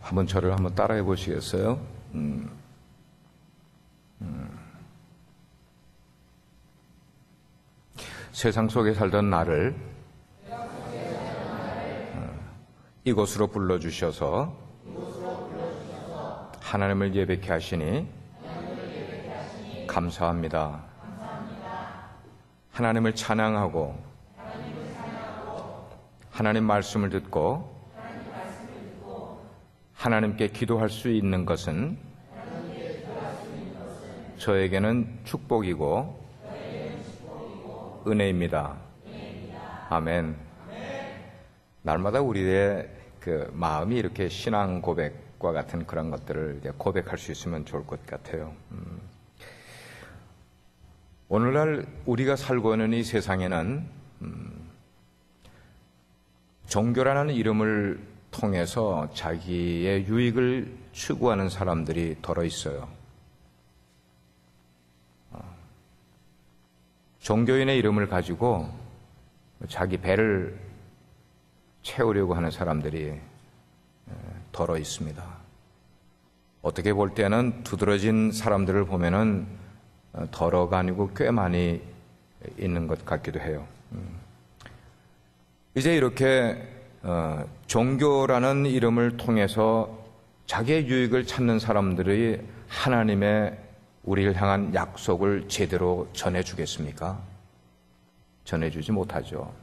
한번 저를 한번 따라해 보시겠어요? 세상 속에 살던 나를 이곳으로 불러주셔서 하나님을 예배케 하시니 감사합니다. 하나님을 찬양하고 하나님 말씀을 듣고 하나님께 기도할 수 있는 것은 저에게는 축복이고 은혜입니다. 아멘. 날마다 우리의 그 마음이 이렇게 신앙 고백과 같은 그런 것들을 이제 고백할 수 있으면 좋을 것 같아요. 오늘날 우리가 살고 있는 이 세상에는 종교라는 이름을 통해서 자기의 유익을 추구하는 사람들이 덜어 있어요. 종교인의 이름을 가지고 자기 배를 채우려고 하는 사람들이 덜어 있습니다. 어떻게 볼 때는 두드러진 사람들을 보면은 덜어가 아니고 꽤 많이 있는 것 같기도 해요. 이제 이렇게 종교라는 이름을 통해서 자기의 유익을 찾는 사람들이 하나님의 우리를 향한 약속을 제대로 전해주겠습니까? 전해주지 못하죠.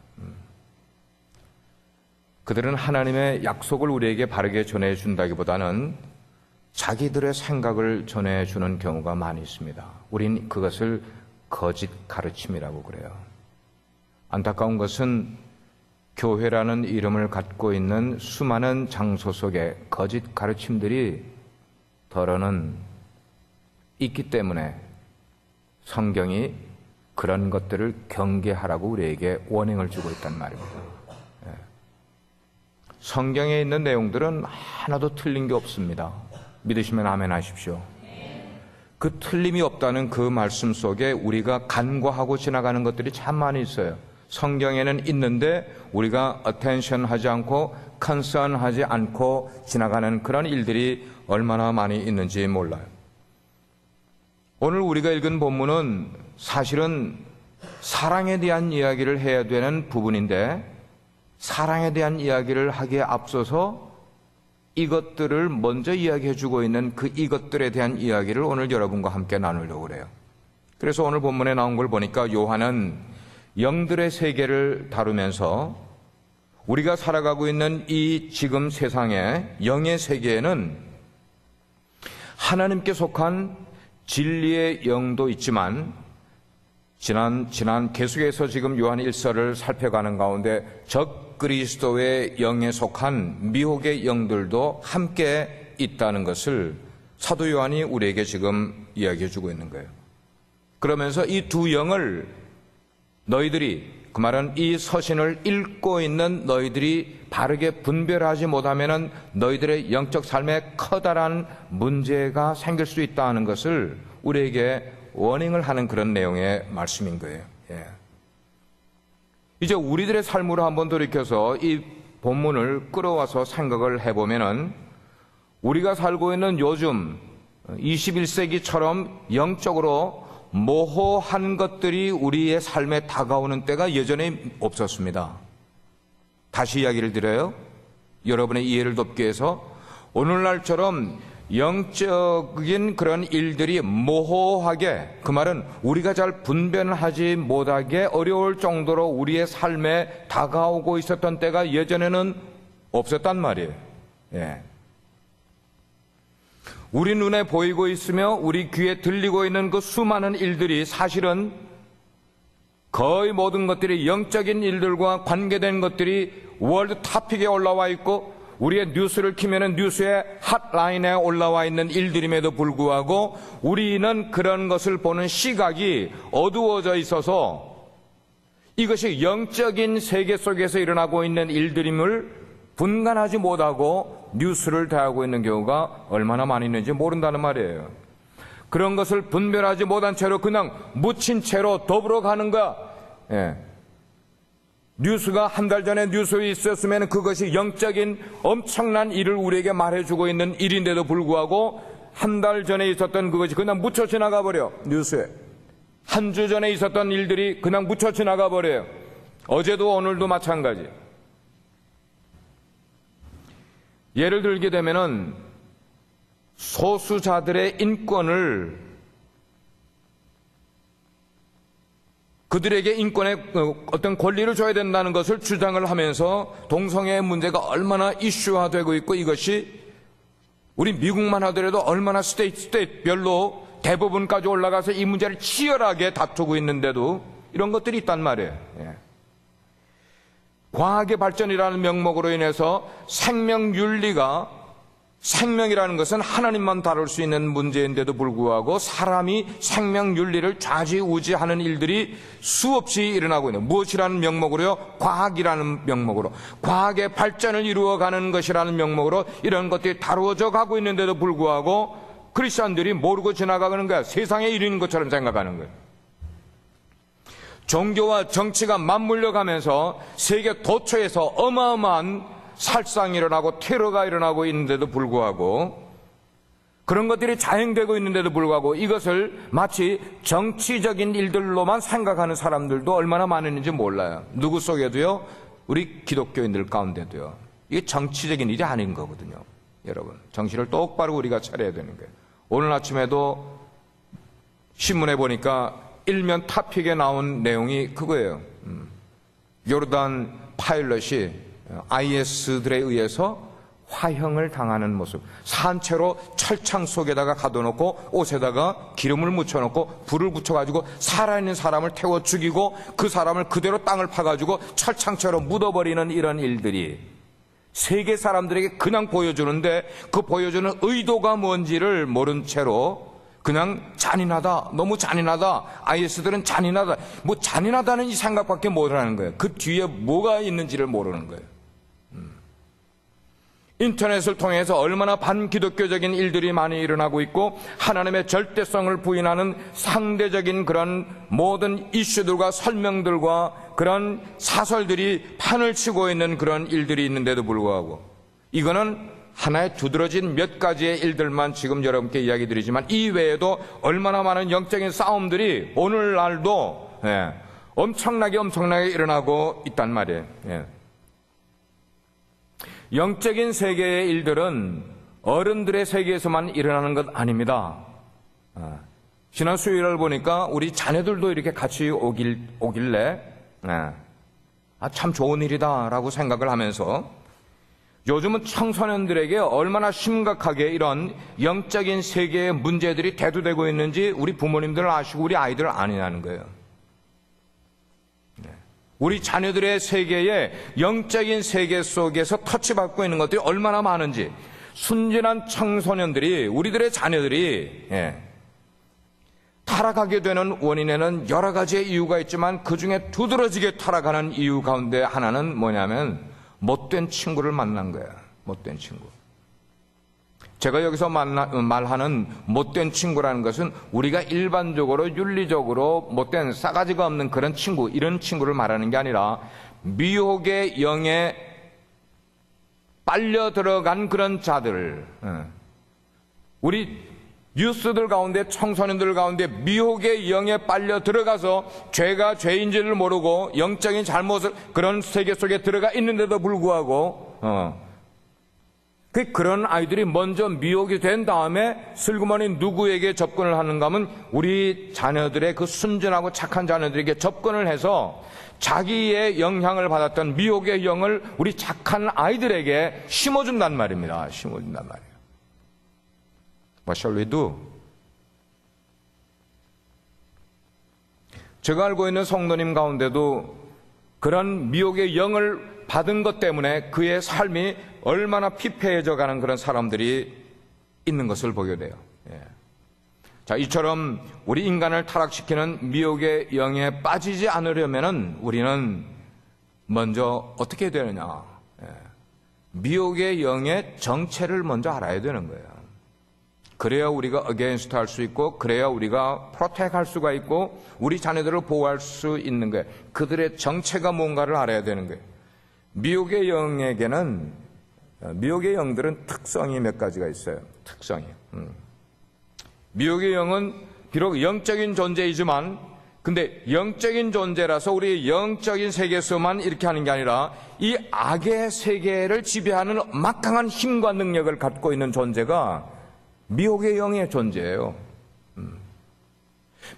그들은 하나님의 약속을 우리에게 바르게 전해준다기보다는 자기들의 생각을 전해주는 경우가 많이 있습니다. 우린 그것을 거짓 가르침이라고 그래요. 안타까운 것은 교회라는 이름을 갖고 있는 수많은 장소 속에 거짓 가르침들이 덜어는 있기 때문에 성경이 그런 것들을 경계하라고 우리에게 워닝을 주고 있단 말입니다. 성경에 있는 내용들은 하나도 틀린 게 없습니다. 믿으시면 아멘 하십시오. 그 틀림이 없다는 그 말씀 속에 우리가 간과하고 지나가는 것들이 참 많이 있어요. 성경에는 있는데 우리가 attention 하지 않고 concern 하지 않고 지나가는 그런 일들이 얼마나 많이 있는지 몰라요. 오늘 우리가 읽은 본문은 사실은 사랑에 대한 이야기를 해야 되는 부분인데 사랑에 대한 이야기를 하기에 앞서서 이것들을 먼저 이야기해 주고 있는 그 이것들에 대한 이야기를 오늘 여러분과 함께 나누려고 그래요. 그래서 오늘 본문에 나온 걸 보니까 요한은 영들의 세계를 다루면서 우리가 살아가고 있는 이 지금 세상의 영의 세계에는 하나님께 속한 진리의 영도 있지만 지난 계속해서 지금 요한 1서를 살펴가는 가운데 적 그리스도의 영에 속한 미혹의 영들도 함께 있다는 것을 사도 요한이 우리에게 지금 이야기해 주고 있는 거예요. 그러면서 이 두 영을 너희들이, 그 말은 이 서신을 읽고 있는 너희들이 바르게 분별하지 못하면은 너희들의 영적 삶에 커다란 문제가 생길 수 있다는 것을 우리에게 워닝을 하는 그런 내용의 말씀인 거예요. 이제 우리들의 삶으로 한번 돌이켜서 이 본문을 끌어와서 생각을 해보면은 우리가 살고 있는 요즘 21세기처럼 영적으로 모호한 것들이 우리의 삶에 다가오는 때가 예전에 없었습니다. 다시 이야기를 드려요. 여러분의 이해를 돕기 위해서 오늘날처럼 영적인 그런 일들이 모호하게, 그 말은 우리가 잘 분별하지 못하게 어려울 정도로 우리의 삶에 다가오고 있었던 때가 예전에는 없었단 말이에요. 우리 눈에 보이고 있으며 우리 귀에 들리고 있는 그 수많은 일들이 사실은 거의 모든 것들이 영적인 일들과 관계된 것들이 월드 토픽에 올라와 있고 우리의 뉴스를 키면은 뉴스의 핫라인에 올라와 있는 일들임에도 불구하고 우리는 그런 것을 보는 시각이 어두워져 있어서 이것이 영적인 세계 속에서 일어나고 있는 일들임을 분간하지 못하고 뉴스를 대하고 있는 경우가 얼마나 많이 있는지 모른다는 말이에요. 그런 것을 분별하지 못한 채로 그냥 묻힌 채로 더불어 가는 거야. 뉴스가 한 달 전에 뉴스에 있었으면 그것이 영적인 엄청난 일을 우리에게 말해주고 있는 일인데도 불구하고 한 달 전에 있었던 그것이 그냥 묻혀 지나가 버려. 뉴스에 한 주 전에 있었던 일들이 그냥 묻혀 지나가 버려요. 어제도 오늘도 마찬가지. 예를 들게 되면은 소수자들의 인권을, 그들에게 인권의 어떤 권리를 줘야 된다는 것을 주장을 하면서 동성애 문제가 얼마나 이슈화되고 있고, 이것이 우리 미국만 하더라도 얼마나 스테이트별로 대부분까지 올라가서 이 문제를 치열하게 다투고 있는데도 이런 것들이 있단 말이에요. 예. 과학의 발전이라는 명목으로 인해서 생명윤리가, 생명이라는 것은 하나님만 다룰 수 있는 문제인데도 불구하고 사람이 생명윤리를 좌지우지하는 일들이 수없이 일어나고 있는, 무엇이라는 명목으로요? 과학이라는 명목으로, 과학의 발전을 이루어가는 것이라는 명목으로 이런 것들이 다루어져 가고 있는데도 불구하고 크리스천들이 모르고 지나가는 거야. 세상의 일인 것처럼 생각하는 거예요. 종교와 정치가 맞물려 가면서 세계 도처에서 어마어마한 살상이 일어나고 테러가 일어나고 있는데도 불구하고, 그런 것들이 자행되고 있는데도 불구하고 이것을 마치 정치적인 일들로만 생각하는 사람들도 얼마나 많은지 몰라요. 누구 속에도요, 우리 기독교인들 가운데도요. 이게 정치적인 일이 아닌 거거든요. 여러분, 정신을 똑바로 우리가 차려야 되는 거예요. 오늘 아침에도 신문에 보니까 일면 탑픽에 나온 내용이 그거예요. 요르단 파일럿이 IS들에 의해서 화형을 당하는 모습. 산채로 철창 속에다가 가둬놓고 옷에다가 기름을 묻혀놓고 불을 붙여가지고 살아있는 사람을 태워 죽이고 그 사람을 그대로 땅을 파가지고 철창채로 묻어버리는 이런 일들이 세계 사람들에게 그냥 보여주는데, 그 보여주는 의도가 뭔지를 모른 채로 그냥 잔인하다, 너무 잔인하다, IS들은 잔인하다, 뭐 잔인하다는 이 생각밖에 못하는 거예요. 그 뒤에 뭐가 있는지를 모르는 거예요. 인터넷을 통해서 얼마나 반기독교적인 일들이 많이 일어나고 있고, 하나님의 절대성을 부인하는 상대적인 그런 모든 이슈들과 설명들과 그런 사설들이 판을 치고 있는 그런 일들이 있는데도 불구하고, 이거는 하나의 두드러진 몇 가지의 일들만 지금 여러분께 이야기 드리지만 이 외에도 얼마나 많은 영적인 싸움들이 오늘날도 엄청나게 일어나고 있단 말이에요. 영적인 세계의 일들은 어른들의 세계에서만 일어나는 것 아닙니다. 지난 수요일을 보니까 우리 자녀들도 이렇게 같이 오길래 참 좋은 일이다라고 생각을 하면서, 요즘은 청소년들에게 얼마나 심각하게 이런 영적인 세계의 문제들이 대두되고 있는지 우리 부모님들 아시고 우리 아이들 아니냐는 거예요. 우리 자녀들의 세계에, 영적인 세계 속에서 터치받고 있는 것들이 얼마나 많은지, 순진한 청소년들이, 우리들의 자녀들이 타락하게 되는 원인에는 여러 가지의 이유가 있지만 그 중에 두드러지게 타락하는 이유 가운데 하나는 뭐냐면 못된 친구를 만난 거야. 못된 친구. 제가 여기서 말하는 못된 친구라는 것은 우리가 일반적으로 윤리적으로 못된 싸가지가 없는 그런 친구, 이런 친구를 말하는 게 아니라 미혹의 영에 빨려 들어간 그런 자들, 우리 유스들 가운데, 청소년들 가운데 미혹의 영에 빨려 들어가서 죄가 죄인지를 모르고 영적인 잘못을 그런 세계 속에 들어가 있는데도 불구하고 그런 아이들이 먼저 미혹이 된 다음에 슬그머니 누구에게 접근을 하는가 하면 우리 자녀들의, 그 순전하고 착한 자녀들에게 접근을 해서 자기의 영향을 받았던 미혹의 영을 우리 착한 아이들에게 심어준단 말입니다. 심어준단 말이에요. What shall we do? 제가 알고 있는 성도님 가운데도 그런 미혹의 영을 받은 것 때문에 그의 삶이 얼마나 피폐해져 가는 그런 사람들이 있는 것을 보게 돼요. 자, 이처럼 우리 인간을 타락시키는 미혹의 영에 빠지지 않으려면은 우리는 먼저 어떻게 해야 되느냐? 미혹의 영의 정체를 먼저 알아야 되는 거예요. 그래야 우리가 against 할 수 있고, 그래야 우리가 protect 할 수가 있고, 우리 자녀들을 보호할 수 있는 거예요. 그들의 정체가 뭔가를 알아야 되는 거예요. 미혹의 영들은 특성이 몇 가지가 있어요. 특성이. 미혹의 영은 비록 영적인 존재이지만, 근데 영적인 존재라서 우리 영적인 세계에서만 이렇게 하는 게 아니라 이 악의 세계를 지배하는 막강한 힘과 능력을 갖고 있는 존재가 미혹의 영의 존재예요.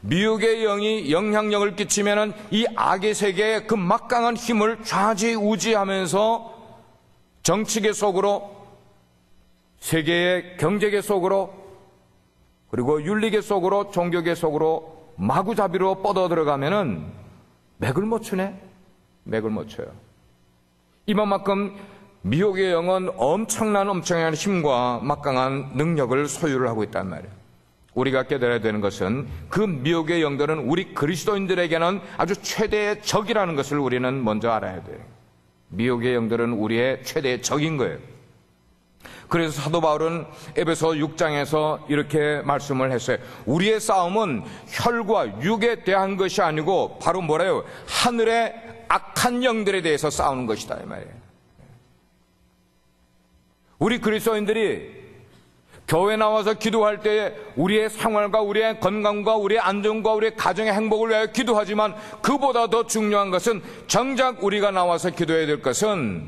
미혹의 영이 영향력을 끼치면은 이 악의 세계의 그 막강한 힘을 좌지우지하면서 정치계 속으로, 세계의 경제계 속으로, 그리고 윤리계 속으로, 종교계 속으로 마구잡이로 뻗어 들어가면은 맥을 못 추네? 맥을 못 쳐요. 이만큼 미혹의 영은 엄청난 힘과 막강한 능력을 소유를 하고 있단 말이에요. 우리가 깨달아야 되는 것은 그 미혹의 영들은 우리 그리스도인들에게는 아주 최대의 적이라는 것을 우리는 먼저 알아야 돼요. 미혹의 영들은 우리의 최대의 적인 거예요. 그래서 사도 바울은 에베소 6장에서 이렇게 말씀을 했어요. 우리의 싸움은 혈과 육에 대한 것이 아니고 바로 뭐래요? 하늘의 악한 영들에 대해서 싸우는 것이다 이 말이에요. 우리 그리스도인들이 교회 나와서 기도할 때 우리의 생활과 우리의 건강과 우리의 안전과 우리의 가정의 행복을 위하여 기도하지만, 그보다 더 중요한 것은 정작 우리가 나와서 기도해야 될 것은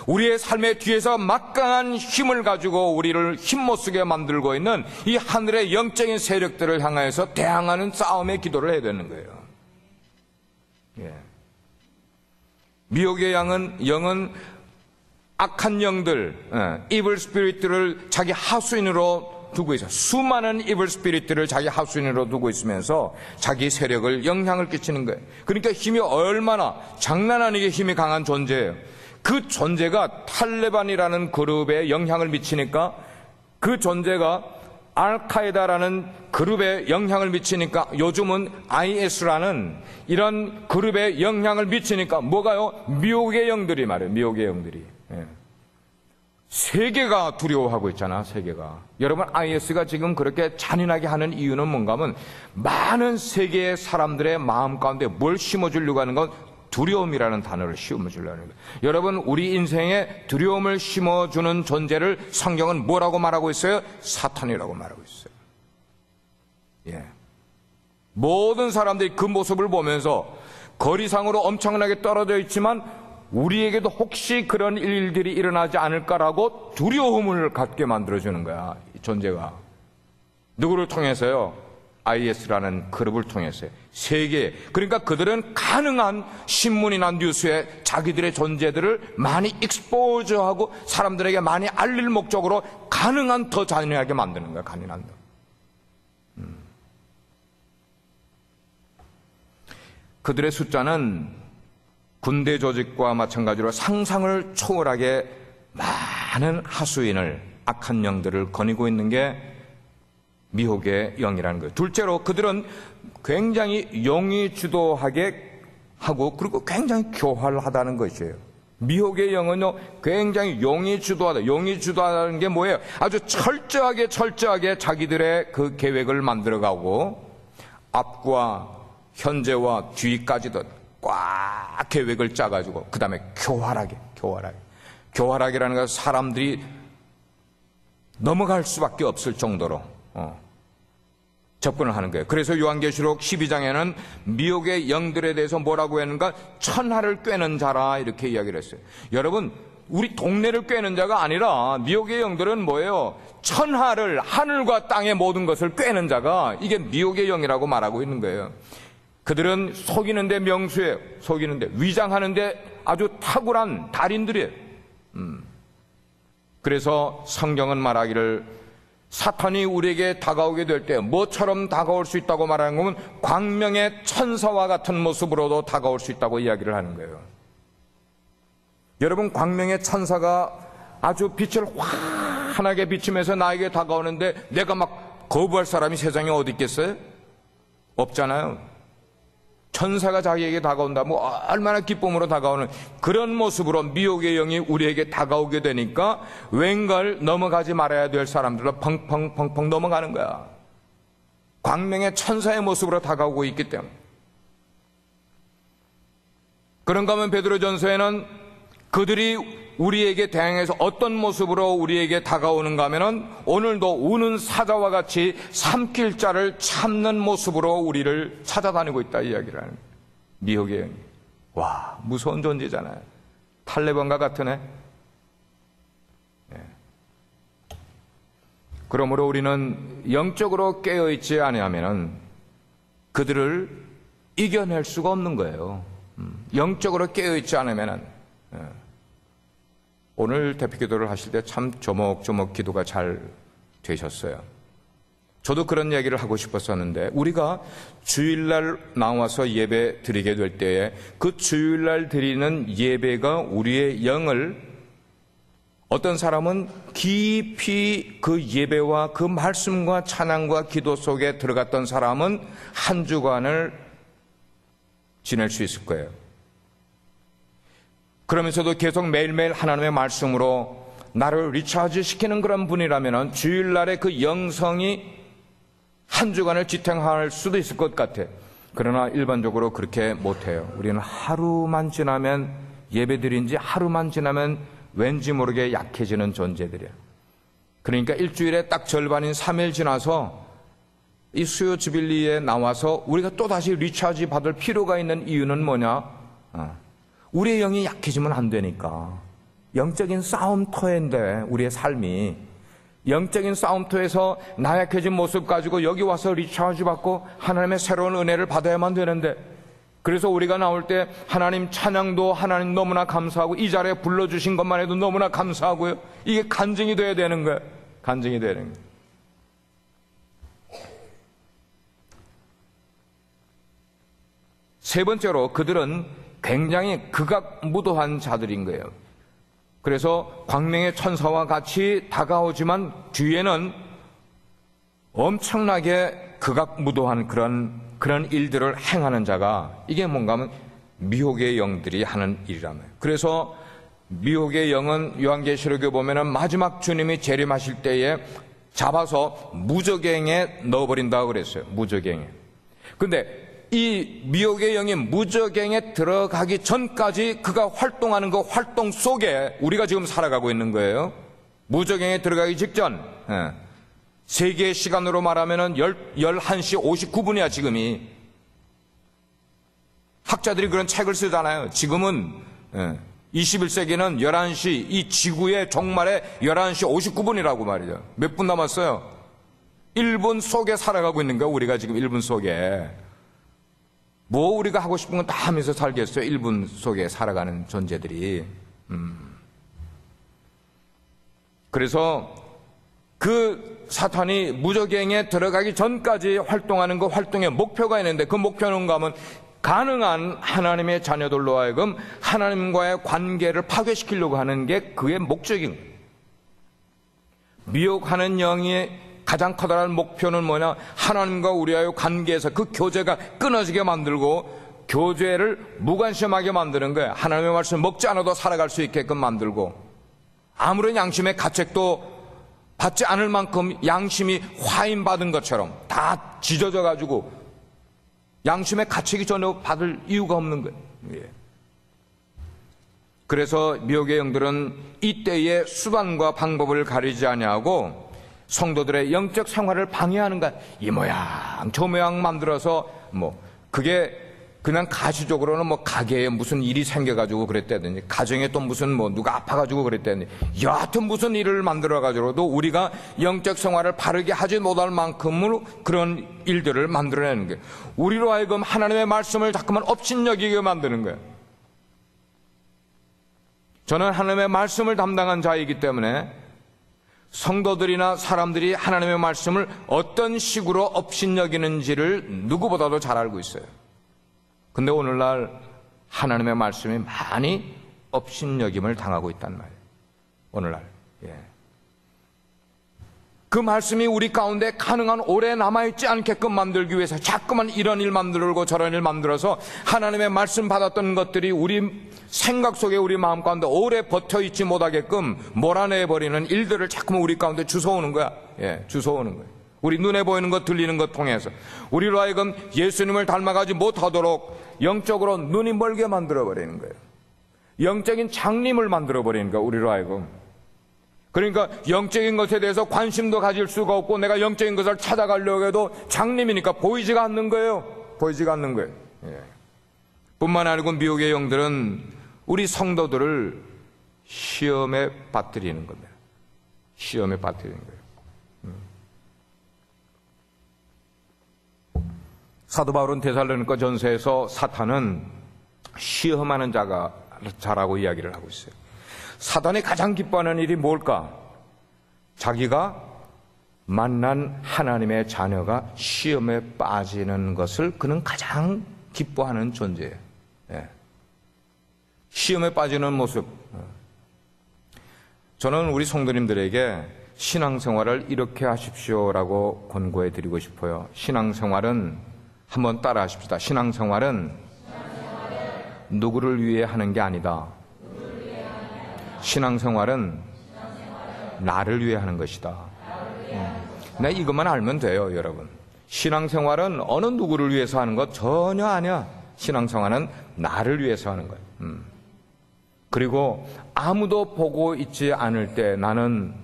우리의 삶의 뒤에서 막강한 힘을 가지고 우리를 힘 못 쓰게 만들고 있는 이 하늘의 영적인 세력들을 향하여서 대항하는 싸움의 기도를 해야 되는 거예요. 예. 미혹의 영은 악한 영들, evil spirit들을 자기 하수인으로 두고 있어요. 수많은 evil spirit들을 자기 하수인으로 두고 있으면서 자기 세력을 영향을 끼치는 거예요. 그러니까 힘이 얼마나 장난 아니게 힘이 강한 존재예요. 그 존재가 탈레반이라는 그룹에 영향을 미치니까, 그 존재가 알카에다라는 그룹에 영향을 미치니까, 요즘은 IS라는 이런 그룹에 영향을 미치니까 뭐가요? 미혹의 영들이 말이에요. 미혹의 영들이. 예. 세계가 두려워하고 있잖아. 세계가. 여러분, IS가 지금 그렇게 잔인하게 하는 이유는 뭔가 하면 많은 세계의 사람들의 마음 가운데 뭘 심어주려고 하는 건 두려움이라는 단어를 심어주려는 거예요. 여러분, 우리 인생에 두려움을 심어주는 존재를 성경은 뭐라고 말하고 있어요? 사탄이라고 말하고 있어요. 예. 모든 사람들이 그 모습을 보면서 거리상으로 엄청나게 떨어져 있지만 우리에게도 혹시 그런 일들이 일어나지 않을까라고 두려움을 갖게 만들어주는 거야, 이 존재가. 누구를 통해서요? IS라는 그룹을 통해서요. 세계. 그러니까 그들은 가능한 신문이나 뉴스에 자기들의 존재들을 많이 익스포즈하고 사람들에게 많이 알릴 목적으로 가능한 더 잔인하게 만드는 거야, 가능한 더. 그들의 숫자는 군대 조직과 마찬가지로 상상을 초월하게 많은 하수인을, 악한 영들을 거니고 있는 게 미혹의 영이라는 거예요. 둘째로 그들은 굉장히 용의 주도하게 하고, 그리고 굉장히 교활하다는 것이에요. 미혹의 영은요, 굉장히 용의 주도하다. 용의 주도하다는 게 뭐예요? 아주 철저하게 자기들의 그 계획을 만들어가고, 앞과 현재와 뒤까지도 꽉 계획을 짜가지고, 그 다음에 교활하게라는 것은 사람들이 넘어갈 수밖에 없을 정도로 접근을 하는 거예요. 그래서 요한계시록 12장에는 미혹의 영들에 대해서 뭐라고 했는가? 천하를 꿰는 자라, 이렇게 이야기를 했어요. 여러분, 우리 동네를 꿰는 자가 아니라 미혹의 영들은 뭐예요? 천하를, 하늘과 땅의 모든 것을 꿰는 자가, 이게 미혹의 영이라고 말하고 있는 거예요. 그들은 속이는데 명수예요. 속이는데, 위장하는데 아주 탁월한 달인들이에요. 그래서 성경은 말하기를, 사탄이 우리에게 다가오게 될 때 뭐처럼 다가올 수 있다고 말하는 것은 광명의 천사와 같은 모습으로도 다가올 수 있다고 이야기를 하는 거예요. 여러분, 광명의 천사가 아주 빛을 환하게 비추면서 나에게 다가오는데 내가 막 거부할 사람이 세상에 어디 있겠어요? 없잖아요. 천사가 자기에게 다가온다, 뭐 얼마나 기쁨으로 다가오는 그런 모습으로 미혹의 영이 우리에게 다가오게 되니까 웬걸 넘어가지 말아야 될 사람들로 펑펑펑펑 넘어가는 거야. 광명의 천사의 모습으로 다가오고 있기 때문에. 그런가 하면 베드로전서에는 그들이 우리에게 대항해서 어떤 모습으로 우리에게 다가오는가 하면은 오늘도 우는 사자와 같이 삼킬 자를 참는 모습으로 우리를 찾아다니고 있다 이야기를 하는 거예요. 미혹의 영이. 와, 무서운 존재잖아요. 탈레반과 같은 애. 예. 그러므로 우리는 영적으로 깨어있지 아니하면은 그들을 이겨낼 수가 없는 거예요. 영적으로 깨어있지 않으면은. 예. 오늘 대피기도를 하실 때 참 조목조목 기도가 잘 되셨어요. 저도 그런 얘기를 하고 싶었었는데 우리가 주일날 나와서 예배 드리게 될 때에 그 주일날 드리는 예배가 우리의 영을 어떤 사람은 깊이 그 예배와 그 말씀과 찬양과 기도 속에 들어갔던 사람은 한 주간을 지낼 수 있을 거예요. 그러면서도 계속 매일매일 하나님의 말씀으로 나를 리차지 시키는 그런 분이라면 주일날에 그 영성이 한 주간을 지탱할 수도 있을 것 같아. 그러나 일반적으로 그렇게 못해요. 우리는 하루만 지나면, 예배드린 지 하루만 지나면 왠지 모르게 약해지는 존재들이에요. 그러니까 일주일에 딱 절반인 3일 지나서 이 수요 주빌리에 나와서 우리가 또다시 리차지 받을 필요가 있는 이유는 뭐냐? 우리의 영이 약해지면 안 되니까. 영적인 싸움터인데 우리의 삶이 영적인 싸움터에서 나약해진 모습 가지고 여기 와서 리차지 받고 하나님의 새로운 은혜를 받아야만 되는데, 그래서 우리가 나올 때 하나님 찬양도 하나님 너무나 감사하고 이 자리에 불러주신 것만 해도 너무나 감사하고요. 이게 간증이 돼야 되는 거예요. 간증이 되는 거예요. 세 번째로 그들은 굉장히 극악무도한 자들인 거예요. 그래서 광명의 천사와 같이 다가오지만 뒤에는 엄청나게 극악무도한 그런 일들을 행하는 자가, 이게 뭔가 하면 미혹의 영들이 하는 일이라면. 그래서 미혹의 영은 요한계시록에 보면은 마지막 주님이 재림하실 때에 잡아서 무저갱에 넣어버린다고 그랬어요. 무저갱에. 근데 이 미혹의 영이 무저갱에 들어가기 전까지 그가 활동하는 그 활동 속에 우리가 지금 살아가고 있는 거예요. 무저갱에 들어가기 직전, 세계의 시간으로 말하면 11시 59분이야 지금이. 학자들이 그런 책을 쓰잖아요. 지금은 21세기는 11시, 이 지구의 종말에 11시 59분이라고 말이죠. 몇 분 남았어요? 1분 속에 살아가고 있는 거야. 우리가 지금 1분 속에. 뭐 우리가 하고 싶은 건 다 하면서 살겠어요. 1분 속에 살아가는 존재들이. 그래서 그 사탄이 무저갱에 들어가기 전까지 활동하는 그 활동의 목표가 있는데, 그 목표는 가면 가능한 하나님의 자녀들로 하여금 하나님과의 관계를 파괴시키려고 하는 게 그의 목적인 거예요. 미혹하는 영이 가장 커다란 목표는 뭐냐? 하나님과 우리와의 관계에서 그 교제가 끊어지게 만들고 교제를 무관심하게 만드는 거예요. 하나님의 말씀을 먹지 않아도 살아갈 수 있게끔 만들고, 아무런 양심의 가책도 받지 않을 만큼 양심이 화인받은 것처럼 다 지져져 가지고 양심의 가책이 전혀 받을 이유가 없는 거예요. 예. 그래서 미혹의 영들은 이때의 수단과 방법을 가리지 아니하고 성도들의 영적 생활을 방해하는 거야. 이 모양 저 모양 만들어서 그게 그냥 가시적으로는 가게에 무슨 일이 생겨가지고 그랬다든지, 가정에 또 무슨 누가 아파가지고 그랬다든지, 여하튼 무슨 일을 만들어가지고도 우리가 영적 생활을 바르게 하지 못할 만큼으로 그런 일들을 만들어내는 거예요. 우리로 하여금 하나님의 말씀을 자꾸만 업신여기게 만드는 거예요. 저는 하나님의 말씀을 담당한 자이기 때문에 성도들이나 사람들이 하나님의 말씀을 어떤 식으로 업신여기는지를 누구보다도 잘 알고 있어요. 근데 오늘날 하나님의 말씀이 많이 업신여김을 당하고 있단 말이에요. 오늘날. 예. 그 말씀이 우리 가운데 가능한 오래 남아있지 않게끔 만들기 위해서 자꾸만 이런 일 만들고 저런 일 만들어서 하나님의 말씀 받았던 것들이 우리 생각 속에 우리 마음 가운데 오래 버텨있지 못하게끔 몰아내버리는 일들을 자꾸만 우리 가운데 주워오는 거야. 예, 주워오는 거야. 우리 눈에 보이는 것 들리는 것 통해서 우리로 하여금 예수님을 닮아가지 못하도록 영적으로 눈이 멀게 만들어버리는 거예요. 영적인 장님을 만들어버리는 거야, 우리로 하여금. 그러니까 영적인 것에 대해서 관심도 가질 수가 없고 내가 영적인 것을 찾아가려고 해도 장님이니까 보이지가 않는 거예요. 보이지가 않는 거예요. 예. 뿐만 아니고 미혹의 영들은 우리 성도들을 시험에 빠뜨리는 겁니다. 시험에 빠뜨리는 거예요. 사도 바울은 데살로니가 전서에서 사탄은 시험하는 자라고 이야기를 하고 있어요. 사단이 가장 기뻐하는 일이 뭘까? 자기가 만난 하나님의 자녀가 시험에 빠지는 것을 그는 가장 기뻐하는 존재예요. 예. 시험에 빠지는 모습. 저는 우리 성도님들에게 신앙생활을 이렇게 하십시오라고 권고해 드리고 싶어요. 신앙생활은 한번 따라 하십시다. 신앙생활은 누구를 위해 하는 게 아니다. 신앙생활은 나를 위해 하는 것이다. 네, 이것만 알면 돼요, 여러분. 신앙생활은 어느 누구를 위해서 하는 것 전혀 아니야. 신앙생활은 나를 위해서 하는 거예요. 그리고 아무도 보고 있지 않을 때 나는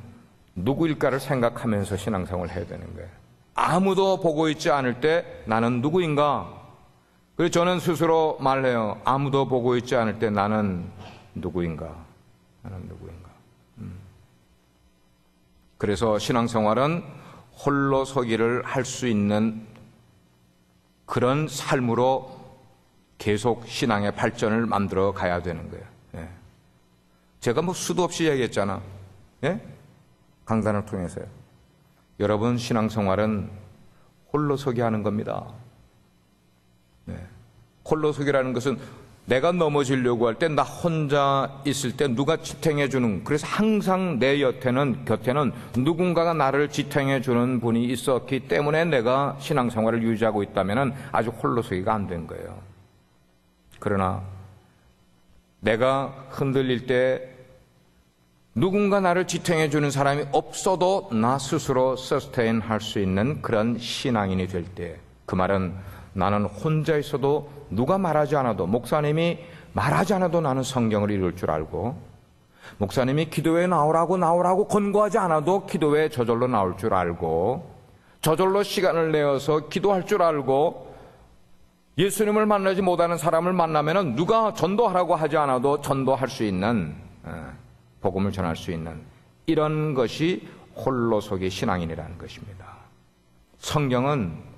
누구일까를 생각하면서 신앙생활을 해야 되는 거예요. 아무도 보고 있지 않을 때 나는 누구인가? 그래서 저는 스스로 말해요. 아무도 보고 있지 않을 때 나는 누구인가? 나는 누구인가? 그래서 신앙생활은 홀로 서기를 할 수 있는 그런 삶으로 계속 신앙의 발전을 만들어 가야 되는 거예요. 예. 제가 뭐 수도 없이 얘기했잖아. 예? 강단을 통해서요. 여러분, 신앙생활은 홀로 서기 하는 겁니다. 네. 홀로 서기라는 것은 내가 넘어지려고 할 때 나 혼자 있을 때 누가 지탱해 주는, 그래서 항상 내 곁에는 누군가가 나를 지탱해 주는 분이 있었기 때문에 내가 신앙생활을 유지하고 있다면 아주 홀로서기가 안 된 거예요. 그러나 내가 흔들릴 때 누군가 나를 지탱해 주는 사람이 없어도 나 스스로 서스테인 할 수 있는 그런 신앙인이 될 때, 그 말은 나는 혼자 있어도 누가 말하지 않아도, 목사님이 말하지 않아도 나는 성경을 읽을 줄 알고, 목사님이 기도회에 나오라고 권고하지 않아도 기도회에 저절로 나올 줄 알고, 저절로 시간을 내어서 기도할 줄 알고, 예수님을 만나지 못하는 사람을 만나면 누가 전도하라고 하지 않아도 전도할 수 있는, 복음을 전할 수 있는 이런 것이 홀로서기 신앙인이라는 것입니다. 성경은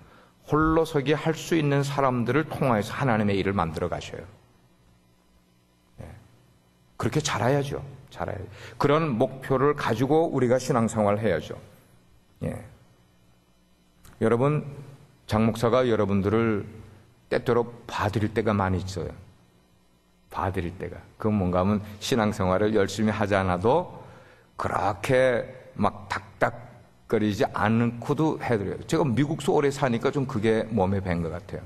홀로서기 할 수 있는 사람들을 통해서 하나님의 일을 만들어 가셔요. 그렇게 잘해야죠. 잘해야죠. 그런 목표를 가지고 우리가 신앙생활을 해야죠. 예. 여러분, 장 목사가 여러분들을 때때로 봐드릴 때가 많이 있어요. 봐드릴 때가. 그건 뭔가 하면 신앙생활을 열심히 하지 않아도 그렇게 막 닥닥거리지 않고도 해드려요. 제가 미국서 오래 사니까 좀 그게 몸에 밴 것 같아요.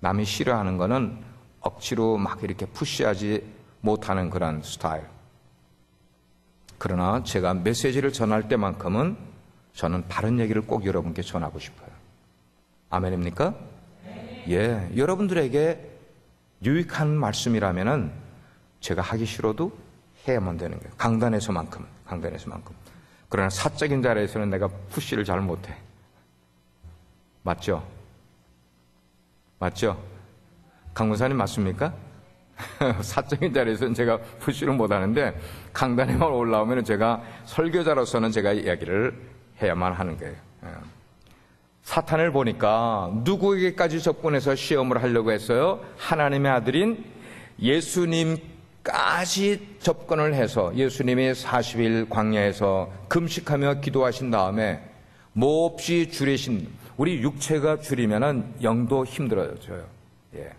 남이 싫어하는 거는 억지로 막 이렇게 푸시하지 못하는 그런 스타일. 그러나 제가 메시지를 전할 때만큼은 저는 바른 얘기를 꼭 여러분께 전하고 싶어요. 아멘입니까? 예, 여러분들에게 유익한 말씀이라면은 제가 하기 싫어도 해야만 되는 거예요. 강단에서만큼. 그러나 사적인 자리에서는 내가 푸시를 잘 못해. 맞죠? 강문사님 맞습니까? 사적인 자리에서는 제가 푸시를 못하는데 강단에만 올라오면 제가 설교자로서는 제가 이야기를 해야만 하는 거예요. 사탄을 보니까 누구에게까지 접근해서 시험을 하려고 했어요? 하나님의 아들인 예수님까지 접근을 해서 예수님이 40일 광야에서 금식하며 기도하신 다음에 몹시 줄이신, 우리 육체가 줄이면은 영도 힘들어져요. 예.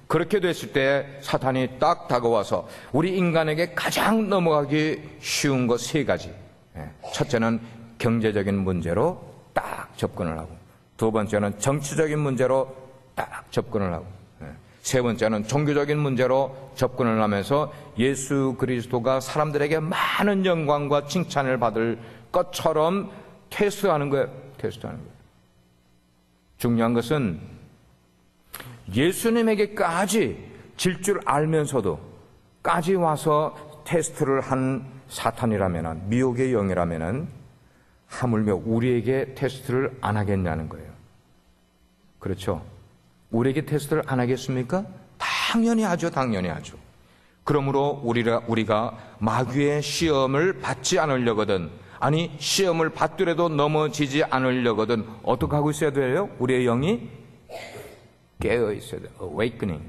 그렇게 됐을 때 사탄이 딱 다가와서 우리 인간에게 가장 넘어가기 쉬운 것 세 가지. 첫째는 경제적인 문제로 딱 접근을 하고, 두 번째는 정치적인 문제로 딱 접근을 하고, 세 번째는 종교적인 문제로 접근을 하면서 예수 그리스도가 사람들에게 많은 영광과 칭찬을 받을 것처럼 테스트하는 거예요. 테스트하는 거예요. 중요한 것은 예수님에게까지 질 줄 알면서도 까지 와서 테스트를 한 사탄이라면, 미혹의 영이라면 하물며 우리에게 테스트를 안 하겠냐는 거예요. 그렇죠? 우리에게 테스트를 안 하겠습니까? 당연히 하죠. 당연히 하죠. 그러므로 우리가 마귀의 시험을 받지 않으려거든, 아니 시험을 받더라도 넘어지지 않으려거든 어떻게 하고 있어야 돼요? 우리의 영이 깨어 있어야 돼요. awakening.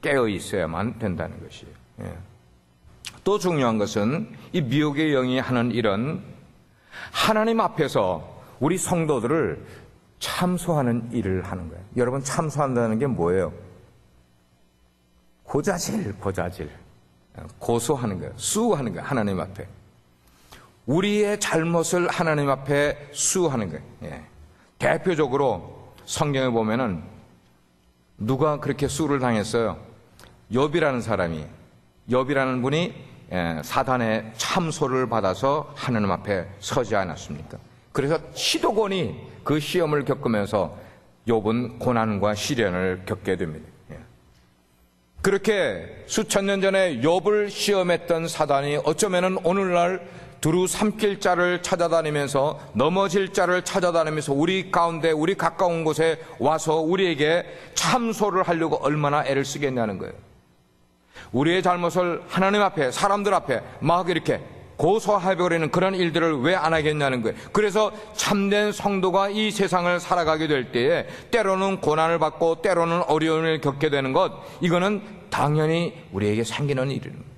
깨어 있어야만 된다는 것이에요. 예. 또 중요한 것은 이 미혹의 영이 하는 일은 하나님 앞에서 우리 성도들을 참소하는 일을 하는 거예요. 여러분, 참소한다는 게 뭐예요? 고자질. 고소하는 거예요. 수하는 거예요. 하나님 앞에. 우리의 잘못을 하나님 앞에 수하는 거예요. 예. 대표적으로 성경에 보면은 누가 그렇게 수를 당했어요? 욥이라는 사람이, 욥이라는 분이 사단의 참소를 받아서 하나님 앞에 서지 않았습니까? 그래서 시도곤이 그 시험을 겪으면서 욥은 고난과 시련을 겪게 됩니다. 그렇게 수천 년 전에 욥을 시험했던 사단이 어쩌면은 오늘날 두루 삼킬 자를 찾아다니면서, 넘어질 자를 찾아다니면서 우리 가운데, 우리 가까운 곳에 와서 우리에게 참소를 하려고 얼마나 애를 쓰겠냐는 거예요. 우리의 잘못을 하나님 앞에, 사람들 앞에 막 이렇게 고소해버리는 그런 일들을 왜 안 하겠냐는 거예요. 그래서 참된 성도가 이 세상을 살아가게 될 때에 때로는 고난을 받고 때로는 어려움을 겪게 되는 것, 이거는 당연히 우리에게 생기는 일입니다.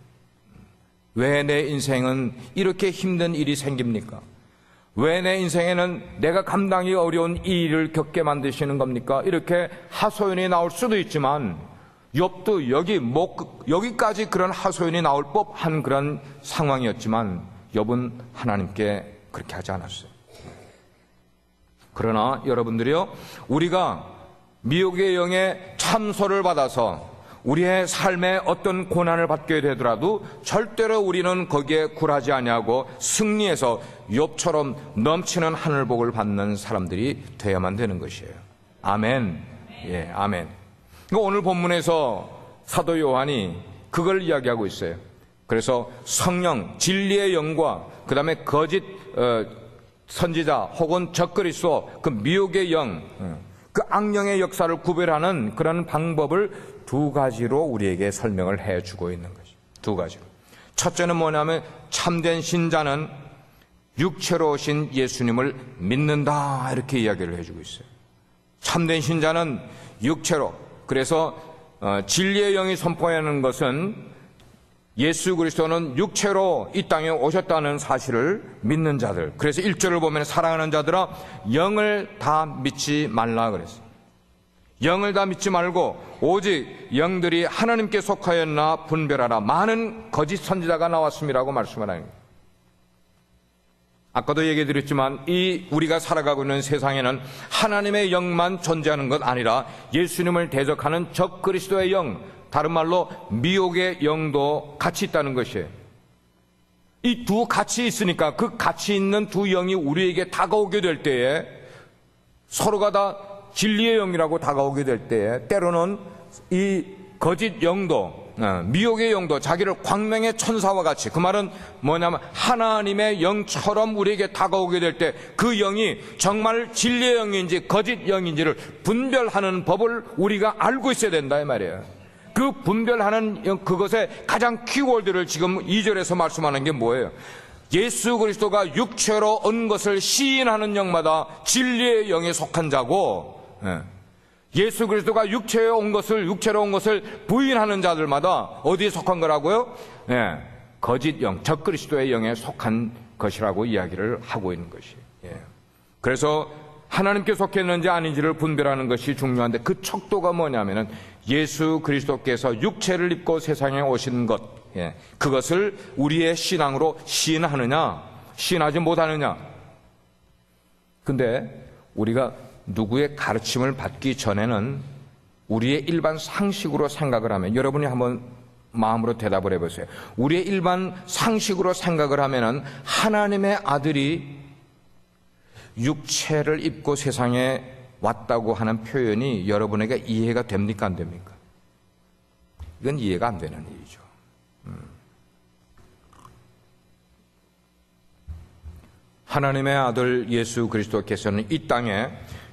왜 내 인생은 이렇게 힘든 일이 생깁니까? 왜 내 인생에는 내가 감당이 어려운 이 일을 겪게 만드시는 겁니까? 이렇게 하소연이 나올 수도 있지만 욥도 여기까지 그런 하소연이 나올 법한 그런 상황이었지만 욥은 하나님께 그렇게 하지 않았어요. 그러나 여러분들이요, 우리가 미혹의 영에 참소를 받아서 우리의 삶에 어떤 고난을 받게 되더라도 절대로 우리는 거기에 굴하지 아니하고 승리해서 욥처럼 넘치는 하늘복을 받는 사람들이 되어야만 되는 것이에요. 아멘. 예, 아멘. 오늘 본문에서 사도 요한이 그걸 이야기하고 있어요. 그래서 성령, 진리의 영과 그 다음에 거짓 선지자 혹은 적그리스도, 그 미혹의 영, 그 악령의 역사를 구별하는 그런 방법을 두 가지로 우리에게 설명을 해주고 있는 것이죠. 두 가지로. 첫째는 뭐냐면 참된 신자는 육체로 오신 예수님을 믿는다, 이렇게 이야기를 해주고 있어요. 참된 신자는 육체로, 그래서 진리의 영이 선포하는 것은 예수 그리스도는 육체로 이 땅에 오셨다는 사실을 믿는 자들. 그래서 1절을 보면 사랑하는 자들아 영을 다 믿지 말라 그랬어요. 영을 다 믿지 말고 오직 영들이 하나님께 속하였나 분별하라. 많은 거짓 선지자가 나왔음이라고 말씀을 하는 거예요. 아까도 얘기 드렸지만 이 우리가 살아가고 있는 세상에는 하나님의 영만 존재하는 것 아니라 예수님을 대적하는 적그리스도의 영, 다른 말로 미혹의 영도 같이 있다는 것이에요. 이 두 같이 있으니까 그 같이 있는 두 영이 우리에게 다가오게 될 때에 서로가 다 진리의 영이라고 다가오게 될 때에 때로는 이 거짓 영도, 미혹의 영도 자기를 광명의 천사와 같이, 그 말은 뭐냐면 하나님의 영처럼 우리에게 다가오게 될 때 그 영이 정말 진리의 영인지 거짓 영인지를 분별하는 법을 우리가 알고 있어야 된다 이 말이에요. 그 분별하는 그것의 가장 키워드를 지금 2절에서 말씀하는 게 뭐예요? 예수 그리스도가 육체로 온 것을 시인하는 영마다 진리의 영에 속한 자고, 예수 그리스도가 육체로 온 것을 부인하는 자들마다 어디에 속한 거라고요? 거짓 영, 적그리스도의 영에 속한 것이라고 이야기를 하고 있는 것이에요. 그래서 하나님께 속했는지 아닌지를 분별하는 것이 중요한데 그 척도가 뭐냐면은 예수 그리스도께서 육체를 입고 세상에 오신 것, 그것을 우리의 신앙으로 시인하느냐, 신하지 못하느냐? 근데 우리가 누구의 가르침을 받기 전에는 우리의 일반 상식으로 생각을 하면, 여러분이 한번 마음으로 대답을 해보세요. 우리의 일반 상식으로 생각을 하면은 하나님의 아들이 육체를 입고 세상에 왔다고 하는 표현이 여러분에게 이해가 됩니까, 안 됩니까? 이건 이해가 안 되는 일이죠. 하나님의 아들 예수 그리스도께서는 이 땅에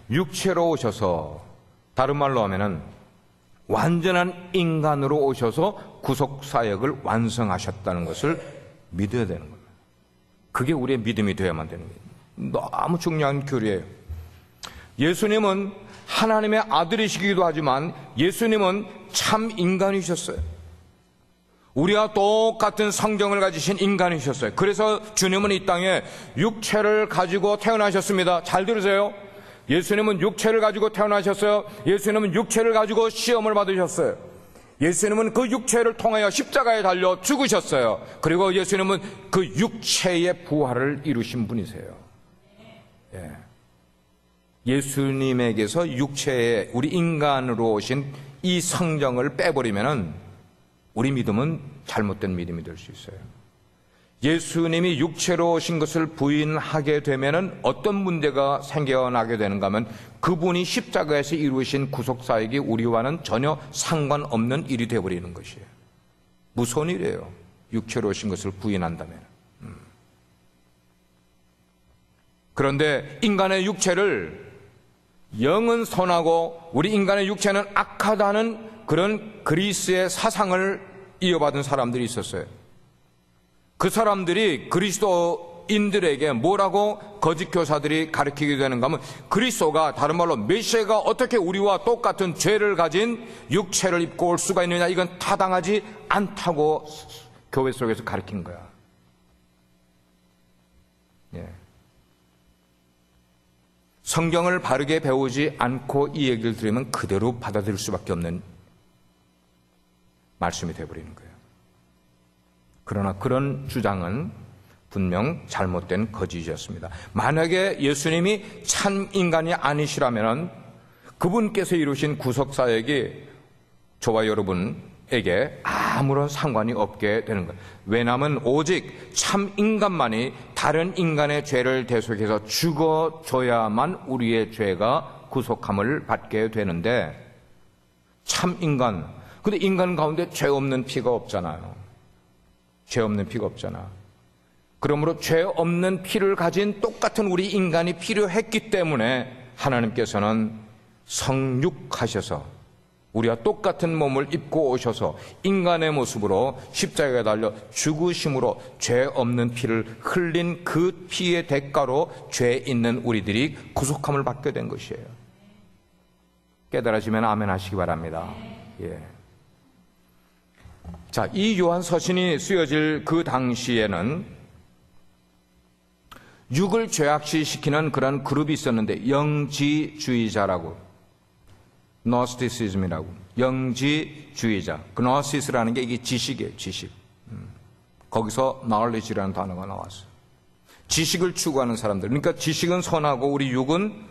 육체로 오셔서, 다른 말로 하면은 완전한 인간으로 오셔서 구속사역을 완성하셨다는 것을 믿어야 되는 겁니다. 그게 우리의 믿음이 되어야만 되는 거예요. 너무 중요한 교리예요. 예수님은 하나님의 아들이시기도 하지만 예수님은 참 인간이셨어요. 우리와 똑같은 성경을 가지신 인간이셨어요. 그래서 주님은 이 땅에 육체를 가지고 태어나셨습니다. 잘 들으세요. 예수님은 육체를 가지고 태어나셨어요. 예수님은 육체를 가지고 시험을 받으셨어요. 예수님은 그 육체를 통하여 십자가에 달려 죽으셨어요. 그리고 예수님은 그 육체의 부활을 이루신 분이세요. 예. 예수님에게서 육체에, 우리 인간으로 오신 이 성경을 빼버리면은 우리 믿음은 잘못된 믿음이 될 수 있어요. 예수님이 육체로 오신 것을 부인하게 되면은 어떤 문제가 생겨나게 되는가 하면, 그분이 십자가에서 이루신 구속사역이 우리와는 전혀 상관없는 일이 되어버리는 것이에요. 무서운 일이에요. 육체로 오신 것을 부인한다면. 그런데 인간의 육체를, 영은 선하고 우리 인간의 육체는 악하다는 그런 그리스의 사상을 이어받은 사람들이 있었어요. 그 사람들이 그리스도인들에게 뭐라고 거짓 교사들이 가르치게 되는가 하면, 그리스도가, 다른 말로 메시아가 어떻게 우리와 똑같은 죄를 가진 육체를 입고 올 수가 있느냐, 이건 타당하지 않다고 교회 속에서 가르친 거야. 예. 성경을 바르게 배우지 않고 이 얘기를 들으면 그대로 받아들일 수밖에 없는 말씀이 되어버리는 거예요. 그러나 그런 주장은 분명 잘못된 거짓이었습니다. 만약에 예수님이 참 인간이 아니시라면 그분께서 이루신 구속사역이 저와 여러분에게 아무런 상관이 없게 되는 거예요. 왜냐하면 오직 참 인간만이 다른 인간의 죄를 대속해서 죽어줘야만 우리의 죄가 구속함을 받게 되는데, 참 인간, 근데 인간 가운데 죄 없는 피가 없잖아요. 죄 없는 피가 없잖아. 그러므로 죄 없는 피를 가진 똑같은 우리 인간이 필요했기 때문에 하나님께서는 성육하셔서 우리와 똑같은 몸을 입고 오셔서 인간의 모습으로 십자가에 달려 죽으심으로 죄 없는 피를 흘린 그 피의 대가로 죄 있는 우리들이 구속함을 받게 된 것이에요. 깨달아지면 아멘 하시기 바랍니다. 예. 자, 이 요한 서신이 쓰여질 그 당시에는 육을 죄악시시키는 그런 그룹이 있었는데, 영지주의자라고, 노스티시즘이라고, 영지주의자, 그노시스라는 게 이게 지식이에요, 지식. 거기서 knowledge라는 단어가 나왔어요. 지식을 추구하는 사람들, 그러니까 지식은 선하고 우리 육은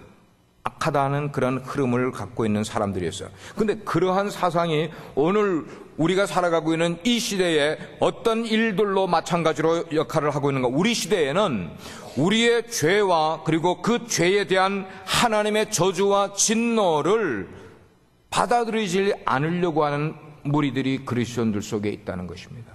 악하다는 그런 흐름을 갖고 있는 사람들이었어요. 근데 그러한 사상이 오늘 우리가 살아가고 있는 이 시대에 어떤 일들로 마찬가지로 역할을 하고 있는가? 우리 시대에는 우리의 죄와 그리고 그 죄에 대한 하나님의 저주와 진노를 받아들이지 않으려고 하는 무리들이 그리스도인들 속에 있다는 것입니다.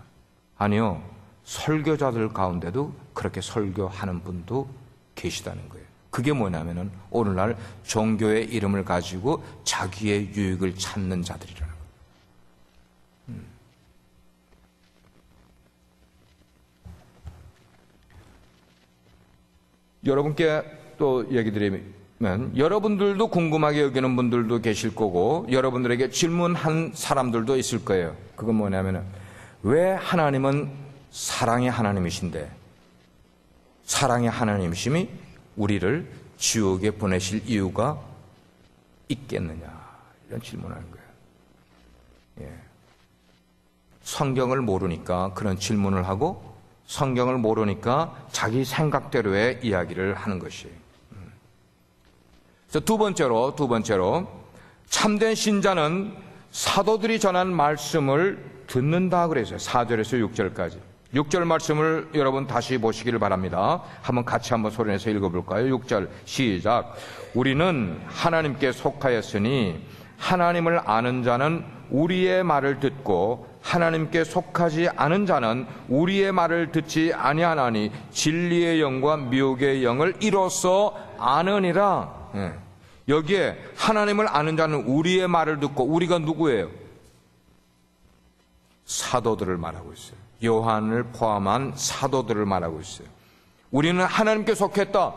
아니요, 설교자들 가운데도 그렇게 설교하는 분도 계시다는 거예요. 그게 뭐냐면은 오늘날 종교의 이름을 가지고 자기의 유익을 찾는 자들이라는 거예요. 여러분께 또 얘기 드리면, 여러분들도 궁금하게 여기는 분들도 계실 거고 여러분들에게 질문한 사람들도 있을 거예요. 그건 뭐냐면은, 왜 하나님은 사랑의 하나님이신데 사랑의 하나님이심이 우리를 지옥에 보내실 이유가 있겠느냐, 이런 질문을 하는 거예요. 예. 성경을 모르니까 그런 질문을 하고 성경을 모르니까 자기 생각대로의 이야기를 하는 것이에요. 두 번째로 참된 신자는 사도들이 전한 말씀을 듣는다 그랬어요. 4절에서 6절까지. 6절 말씀을 여러분 다시 보시기를 바랍니다. 같이 한번 소리내서 읽어볼까요? 6절 시작. 우리는 하나님께 속하였으니 하나님을 아는 자는 우리의 말을 듣고 하나님께 속하지 않은 자는 우리의 말을 듣지 아니하나니 진리의 영과 미혹의 영을 이로써 아느니라. 여기에 하나님을 아는 자는 우리의 말을 듣고, 우리가 누구예요? 사도들을 말하고 있어요. 요한을 포함한 사도들을 말하고 있어요. 우리는 하나님께 속했다.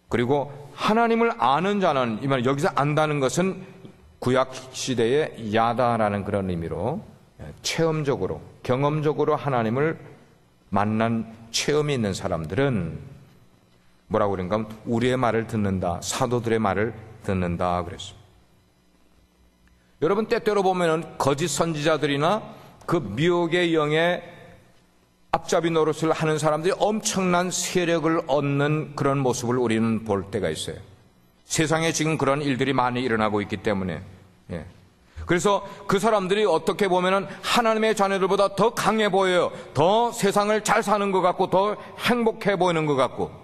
그리고 하나님을 아는 자는, 이 말 여기서 안다는 것은 구약 시대의 야다라는 그런 의미로 체험적으로, 경험적으로 하나님을 만난 체험이 있는 사람들은 뭐라고 그런가? 우리의 말을 듣는다. 사도들의 말을 듣는다 그랬어요. 여러분, 때때로 보면은 거짓 선지자들이나 그 미혹의 영의 앞잡이 노릇을 하는 사람들이 엄청난 세력을 얻는 그런 모습을 우리는 볼 때가 있어요. 세상에 지금 그런 일들이 많이 일어나고 있기 때문에. 그래서 그 사람들이 어떻게 보면은 하나님의 자녀들보다 더 강해 보여요. 더 세상을 잘 사는 것 같고, 더 행복해 보이는 것 같고.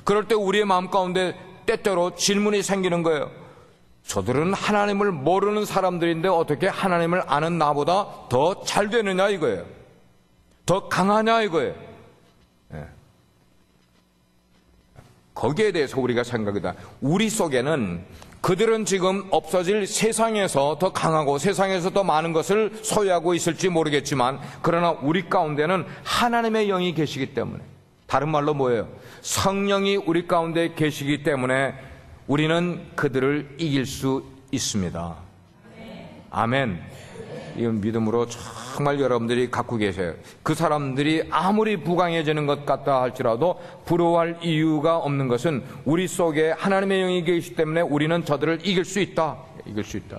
그럴 때 우리의 마음 가운데 때때로 질문이 생기는 거예요. 저들은 하나님을 모르는 사람들인데 어떻게 하나님을 아는 나보다 더 잘 되느냐 이거예요. 더 강하냐 이거예요. 거기에 대해서 우리가 생각이다. 우리 속에는 그들은 지금 없어질 세상에서 더 강하고 세상에서 더 많은 것을 소유하고 있을지 모르겠지만, 그러나 우리 가운데는 하나님의 영이 계시기 때문에, 다른 말로 뭐예요? 성령이 우리 가운데 계시기 때문에 우리는 그들을 이길 수 있습니다. 아멘. 이건 믿음으로 정말 여러분들이 갖고 계세요. 그 사람들이 아무리 부강해지는 것 같다 할지라도 부러워할 이유가 없는 것은 우리 속에 하나님의 영이 계시기 때문에 우리는 저들을 이길 수 있다. 이길 수 있다.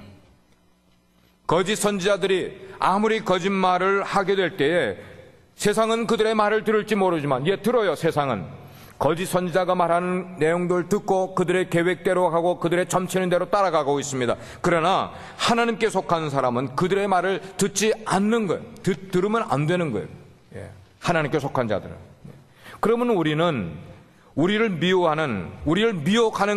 거짓 선지자들이 아무리 거짓말을 하게 될 때에 세상은 그들의 말을 들을지 모르지만, 들어요. 세상은 거짓 선지자가 말하는 내용들 듣고 그들의 계획대로 하고 그들의 점치는 대로 따라가고 있습니다. 그러나 하나님께 속한 사람은 그들의 말을 듣지 않는 거예요. 들으면 안 되는 거예요. 하나님께 속한 자들은. 그러면 우리는 우리를 미혹하는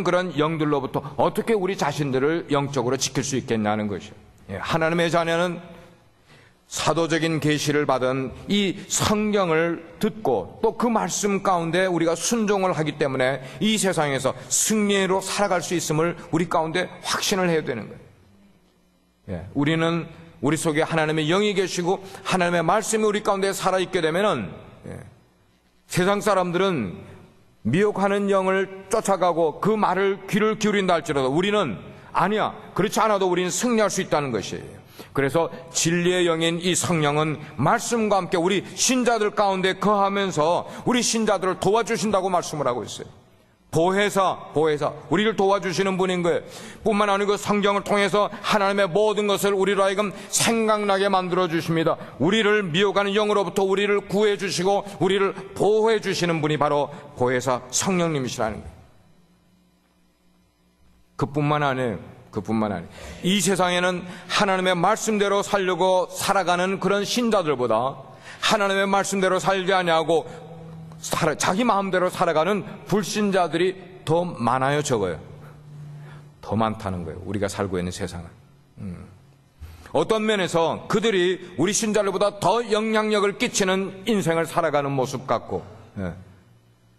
그런 영들로부터 어떻게 우리 자신들을 영적으로 지킬 수 있겠냐는 것이에요. 하나님의 자녀는 사도적인 계시를 받은 이 성경을 듣고 또 그 말씀 가운데 우리가 순종을 하기 때문에 이 세상에서 승리로 살아갈 수 있음을 우리 가운데 확신을 해야 되는 거예요. 우리는 우리 속에 하나님의 영이 계시고 하나님의 말씀이 우리 가운데 살아있게 되면은 세상 사람들은 미혹하는 영을 쫓아가고 그 말을 귀를 기울인다 할지라도 우리는 아니야. 그렇지 않아도 우리는 승리할 수 있다는 것이에요. 그래서 진리의 영인 이 성령은 말씀과 함께 우리 신자들 가운데 거하면서 우리 신자들을 도와주신다고 말씀을 하고 있어요. 보혜사, 우리를 도와주시는 분인 거예요. 뿐만 아니고 성경을 통해서 하나님의 모든 것을 우리로 하여금 생각나게 만들어 주십니다. 우리를 미혹하는 영으로부터 우리를 구해 주시고 우리를 보호해 주시는 분이 바로 보혜사 성령님이시라는 거예요. 그뿐만 아니에요. 이 세상에는 하나님의 말씀대로 살려고 살아가는 그런 신자들보다 하나님의 말씀대로 살지 아니하고 자기 마음대로 살아가는 불신자들이 더 많아요, 적어요? 더 많다는 거예요. 우리가 살고 있는 세상은. 어떤 면에서 그들이 우리 신자들보다 더 영향력을 끼치는 인생을 살아가는 모습 같고,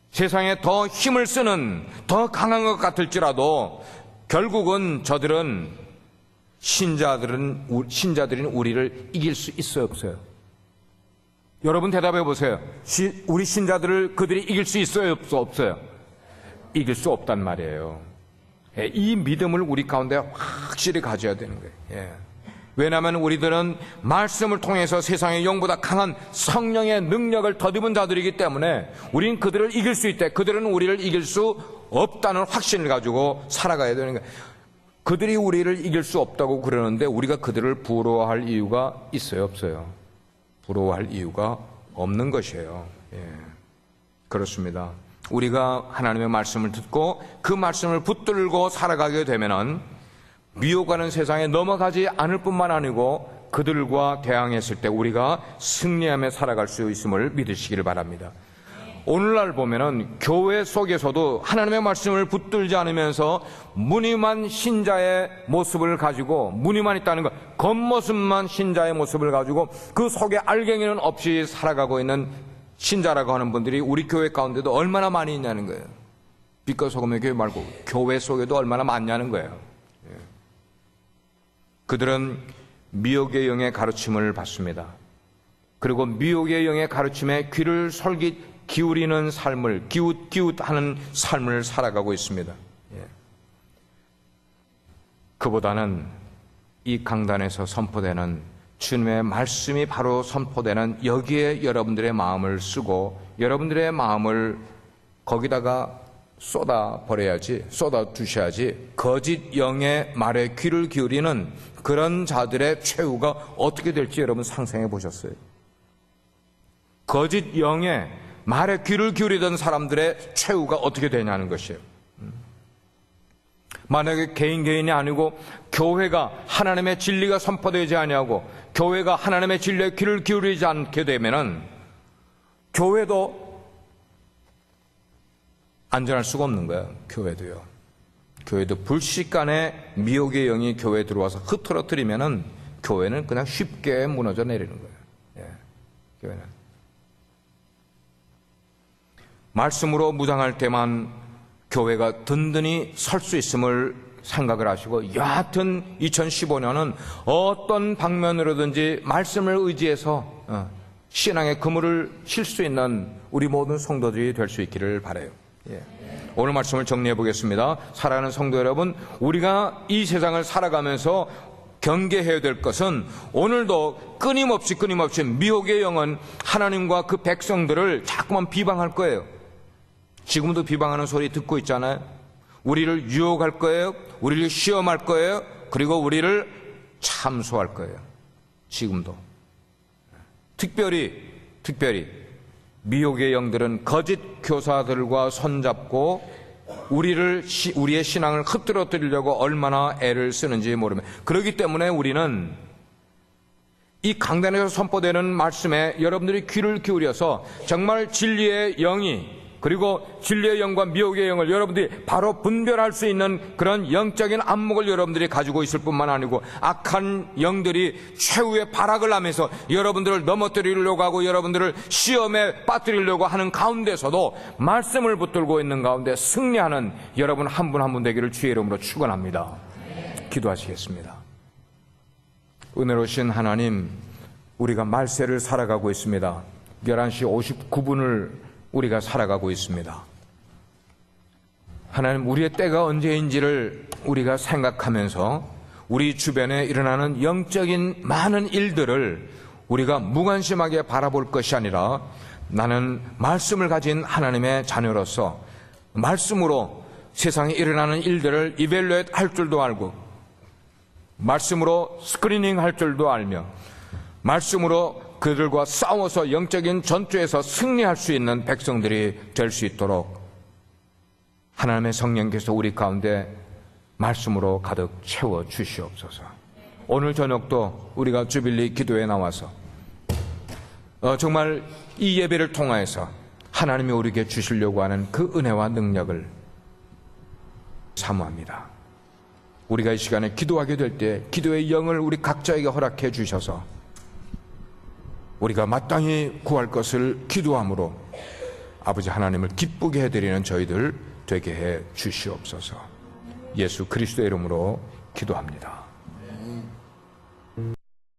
세상에 더 힘을 쓰는, 더 강한 것 같을지라도 결국은 저들은 신자들인 우리를 이길 수 있어요, 없어요? 여러분 대답해 보세요. 우리 신자들을 그들이 이길 수 있어요, 없어요? 이길 수 없단 말이에요. 이 믿음을 우리 가운데 확실히 가져야 되는 거예요. 왜냐하면 우리들은 말씀을 통해서 세상의 영보다 강한 성령의 능력을 덧입은 자들이기 때문에 우리는 그들을 이길 수 있대. 그들은 우리를 이길 수 없다는 확신을 가지고 살아가야 되는 거예요. 그들이 우리를 이길 수 없다고 그러는데 우리가 그들을 부러워할 이유가 있어요, 없어요? 부러워할 이유가 없는 것이에요. 예. 그렇습니다. 우리가 하나님의 말씀을 듣고 그 말씀을 붙들고 살아가게 되면은 미혹하는 세상에 넘어가지 않을 뿐만 아니고 그들과 대항했을 때 우리가 승리하며 살아갈 수 있음을 믿으시기를 바랍니다. 오늘날 보면은 교회 속에서도 하나님의 말씀을 붙들지 않으면서 무늬만 신자의 모습을 가지고, 무늬만 있다는 것, 겉모습만 신자의 모습을 가지고 그 속에 알갱이는 없이 살아가고 있는 신자라고 하는 분들이 우리 교회 가운데도 얼마나 많이 있냐는 거예요. 빛과 소금의 교회 말고 교회 속에도 얼마나 많냐는 거예요. 그들은 미혹의 영의 가르침을 받습니다. 그리고 미혹의 영의 가르침에 귀를 기울이는 삶을, 기웃기웃하는 삶을 살아가고 있습니다. 그보다는 이 강단에서 선포되는 주님의 말씀이 바로 선포되는 여기에 여러분들의 마음을 쓰고 여러분들의 마음을 거기다가 쏟아 두셔야지 거짓 영의 말에 귀를 기울이는 그런 자들의 최후가 어떻게 될지 여러분 상상해 보셨어요? 거짓 영의 말에 귀를 기울이던 사람들의 최후가 어떻게 되냐는 것이에요. 만약에 개인이 아니고 교회가 하나님의 진리가 선포되지 아니하고 교회가 하나님의 진리에 귀를 기울이지 않게 되면은 교회도 안전할 수가 없는 거예요. 교회도요. 교회도 불식간에 미혹의 영이 교회에 들어와서 흐트러뜨리면은 교회는 그냥 쉽게 무너져 내리는 거예요. 교회는 말씀으로 무장할 때만 교회가 든든히 설 수 있음을 생각을 하시고, 여하튼 2015년은 어떤 방면으로든지 말씀을 의지해서 신앙의 그물을 칠 수 있는 우리 모든 성도들이 될 수 있기를 바라요. 오늘 말씀을 정리해 보겠습니다. 사랑하는 성도 여러분, 우리가 이 세상을 살아가면서 경계해야 될 것은 오늘도 끊임없이 미혹의 영은 하나님과 그 백성들을 자꾸만 비방할 거예요. 지금도 비방하는 소리 듣고 있잖아요. 우리를 유혹할 거예요. 우리를 시험할 거예요. 그리고 우리를 참소할 거예요. 지금도. 특별히 미혹의 영들은 거짓 교사들과 손잡고 우리의 신앙을 흐트러뜨리려고 얼마나 애를 쓰는지 모릅니다. 그렇기 때문에 우리는 이 강단에서 선포되는 말씀에 여러분들이 귀를 기울여서 정말 진리의 영이, 그리고 진리의 영과 미혹의 영을 여러분들이 바로 분별할 수 있는 그런 영적인 안목을 여러분들이 가지고 있을 뿐만 아니고, 악한 영들이 최후의 발악을 하면서 여러분들을 넘어뜨리려고 하고 여러분들을 시험에 빠뜨리려고 하는 가운데서도 말씀을 붙들고 있는 가운데 승리하는 여러분 한 분 한 분 되기를 주의 이름으로 축원합니다. 기도하시겠습니다. 은혜로우신 하나님, 우리가 말세를 살아가고 있습니다. 11시 59분을 우리가 살아가고 있습니다. 하나님, 우리의 때가 언제인지를 우리가 생각하면서 우리 주변에 일어나는 영적인 많은 일들을 우리가 무관심하게 바라볼 것이 아니라, 나는 말씀을 가진 하나님의 자녀로서 말씀으로 세상에 일어나는 일들을 이벨루에이트 할 줄도 알고, 말씀으로 스크리닝 할 줄도 알며, 말씀으로 그들과 싸워서 영적인 전투에서 승리할 수 있는 백성들이 될 수 있도록 하나님의 성령께서 우리 가운데 말씀으로 가득 채워 주시옵소서. 오늘 저녁도 우리가 주빌리 기도에 나와서 정말 이 예배를 통하여서 하나님이 우리에게 주시려고 하는 그 은혜와 능력을 사모합니다. 우리가 이 시간에 기도하게 될 때 기도의 영을 우리 각자에게 허락해 주셔서 우리가 마땅히 구할 것을 기도함으로 아버지 하나님을 기쁘게 해드리는 저희들 되게 해 주시옵소서. 예수 그리스도의 이름으로 기도합니다.